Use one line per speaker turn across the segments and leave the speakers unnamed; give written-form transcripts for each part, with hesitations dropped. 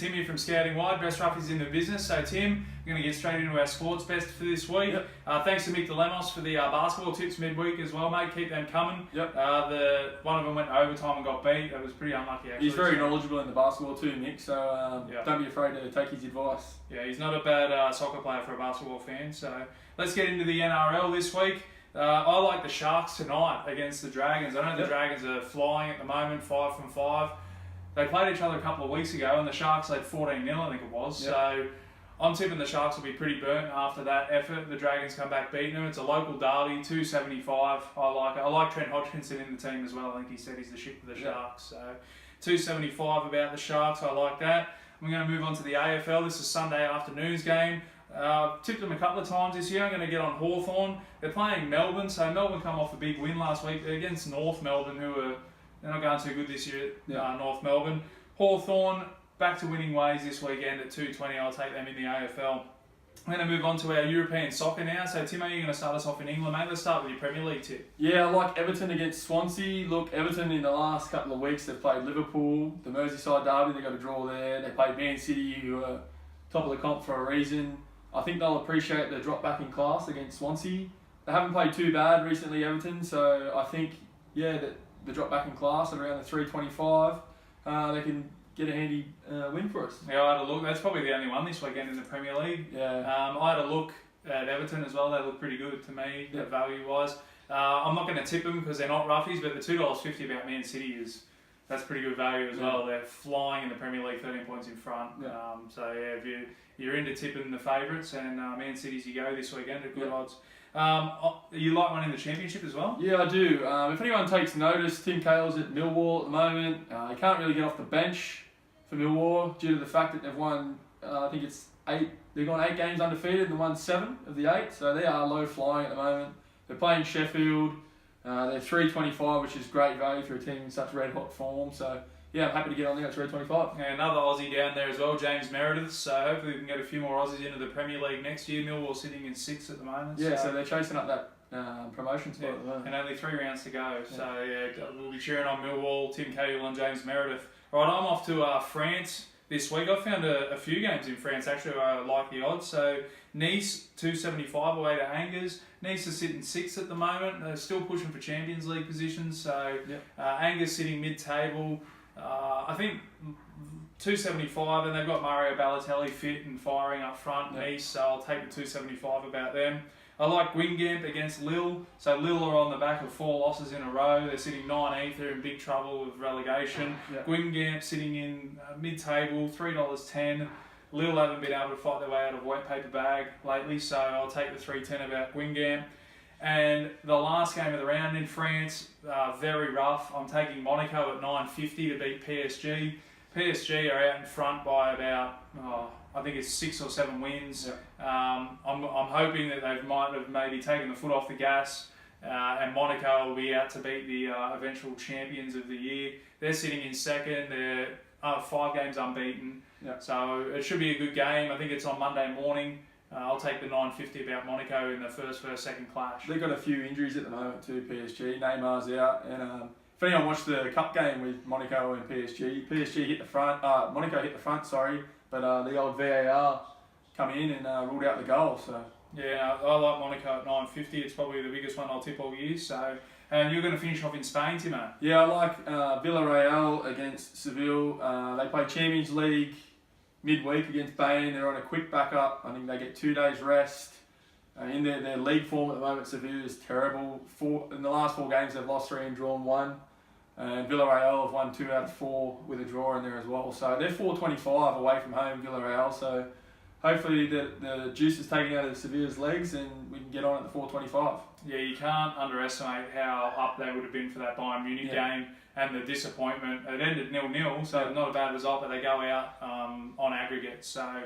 Tim here from Scouting Wide, best roughies in the business. So Tim, we're going to get straight into our sports best for this week.
Yep.
Thanks to Mick DeLemos for the basketball tips midweek as well, mate. Keep them coming.
Yep.
One of them went overtime and got beat. That was pretty unlucky, actually.
He's very knowledgeable in the basketball too, Mick, so don't be afraid to take his advice.
Yeah, he's not a bad soccer player for a basketball fan. So let's get into the NRL this week. I like the Sharks tonight against the Dragons. I know the Dragons are flying at the moment, 5 from 5. They played each other a couple of weeks ago and the Sharks led 14-0, I think it was.
Yep.
So I'm tipping the Sharks will be pretty burnt after that effort. The Dragons come back beating them. It's a local derby, 275. I like it. I like Trent Hodgkinson in the team as well. I think he said he's the ship for the Sharks. So 275 about the Sharks. I like that. I'm going to move on to the AFL. This is Sunday afternoon's game. Tipped them a couple of times this year. I'm going to get on Hawthorn. They're playing Melbourne. So Melbourne come off a big win last week against North Melbourne, who are they're not going too good this year, North Melbourne. Hawthorn, back to winning ways this weekend at 220. I'll take them in the AFL. I'm going to move on to our European soccer now. So, Timo, you're going to start us off in England, mate. Let's start with your Premier League tip.
Yeah, I like Everton against Swansea. Look, Everton in the last couple of weeks, they've played Liverpool, the Merseyside derby, they got a draw there. They played Man City, who are top of the comp for a reason. I think they'll appreciate the drop back in class against Swansea. They haven't played too bad recently, Everton, so I think, that the drop back in class at around the 325, they can get a handy win for us.
Yeah, I had a look. That's probably the only one this weekend in the Premier League.
Yeah.
I had a look at Everton as well. They look pretty good to me, value-wise. I'm not going to tip them because they're not roughies, but the $2.50 about Man City that's pretty good value as well. They're flying in the Premier League, 13 points in front. If you're into tipping the favourites and Man City's you go this weekend at good odds. You like one in the Championship as well?
Yeah, I do. If anyone takes notice, Tim Cahill's at Millwall at the moment. He can't really get off the bench for Millwall due to the fact that they've won, I think it's 8, they've gone 8 games undefeated and won 7 of the 8, so they are low flying at the moment. They're playing Sheffield. They're 325, which is great value for a team in such red hot form. So yeah, I'm happy to get on there at 325.
Yeah, another Aussie down there as well, James Meredith. So hopefully we can get a few more Aussies into the Premier League next year. Millwall sitting in 6th at the moment.
Yeah, so they're chasing up that promotion spot at the moment.
And only 3 rounds to go. So we'll be cheering on Millwall, Tim Cahill and James Meredith. Right, I'm off to France this week. I found a few games in France actually where I like the odds. So Nice 275 away to Angers. Nice is sitting 6th at the moment. They're still pushing for Champions League positions. So Angers sitting mid-table. I think 275, and they've got Mario Balotelli fit and firing up front. Nice, so I'll take the 275 about them. I like Guingamp against Lille. So Lille are on the back of 4 losses in a row. They're sitting 19th. They're in big trouble with relegation. Guingamp sitting in mid-table, $3.10. Lille haven't been able to fight their way out of a wet paper bag lately, so I'll take the 310 about Guingamp. And the last game of the round in France, very rough. I'm taking Monaco at 950 to beat PSG. PSG are out in front by about, I think it's 6 or 7 wins. I'm hoping that they might have maybe taken the foot off the gas, and Monaco will be out to beat the eventual champions of the year. They're sitting in 2nd. They're 5 games unbeaten. So it should be a good game. I think it's on Monday morning. I'll take the 950 about Monaco in the first-second clash.
They've got a few injuries at the moment too, PSG. Neymar's out. And if anyone watched the cup game with Monaco and PSG hit the front, Monaco hit the front, but the old VAR come in and ruled out the goal. So
yeah, I like Monaco at 950. It's probably the biggest one I'll tip all year. So, and you're going to finish off in Spain, Timo?
Yeah, I like Villarreal against Seville. They play Champions League midweek against Spain. They're on a quick backup. I think they get 2 days rest. In their league form at the moment, Seville is terrible. In the last 4 games, they've lost 3 and drawn 1. And Villarreal have won 2 out of 4 with a draw in there as well. So they're 425 away from home, Villarreal. So hopefully the juice is taken out of Seville's legs and we can get on at the 425.
Yeah, you can't underestimate how up they would have been for that Bayern Munich game and the disappointment. It ended 0-0, so not a bad result, but they go out on aggregate. So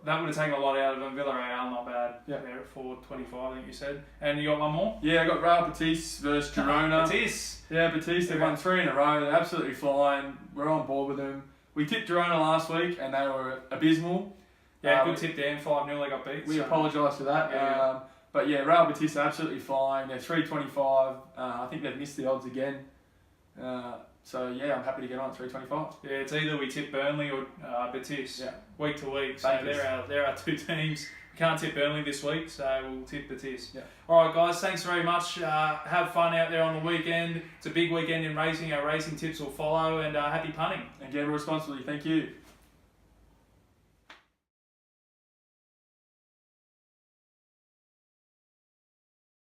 that would have taken a lot out of them. Villarreal, not bad. They're at 425, I think you said. And you got one more?
Yeah, I got Real Betis versus Girona.
Betis?
Yeah, Betis. They've won 3 in a row. They're absolutely flying. We're on board with them. We tipped Girona last week and they were abysmal.
Yeah, good tip, Dan. 5-0 they got beat.
We apologise for that. But yeah, Real Betis are absolutely flying. They're 325. I think they've missed the odds again. So yeah, I'm happy to get on at 325.
Yeah, it's either we tip Burnley or Betis
Yeah.
week to week. So
Bankers.
they're our two teams. We can't tip Burnley this week, so we'll tip Betis.
Yeah.
All right, guys, thanks very much. Have fun out there on the weekend. It's a big weekend in racing. Our racing tips will follow, and happy punting.
And gamble responsibly. Thank you.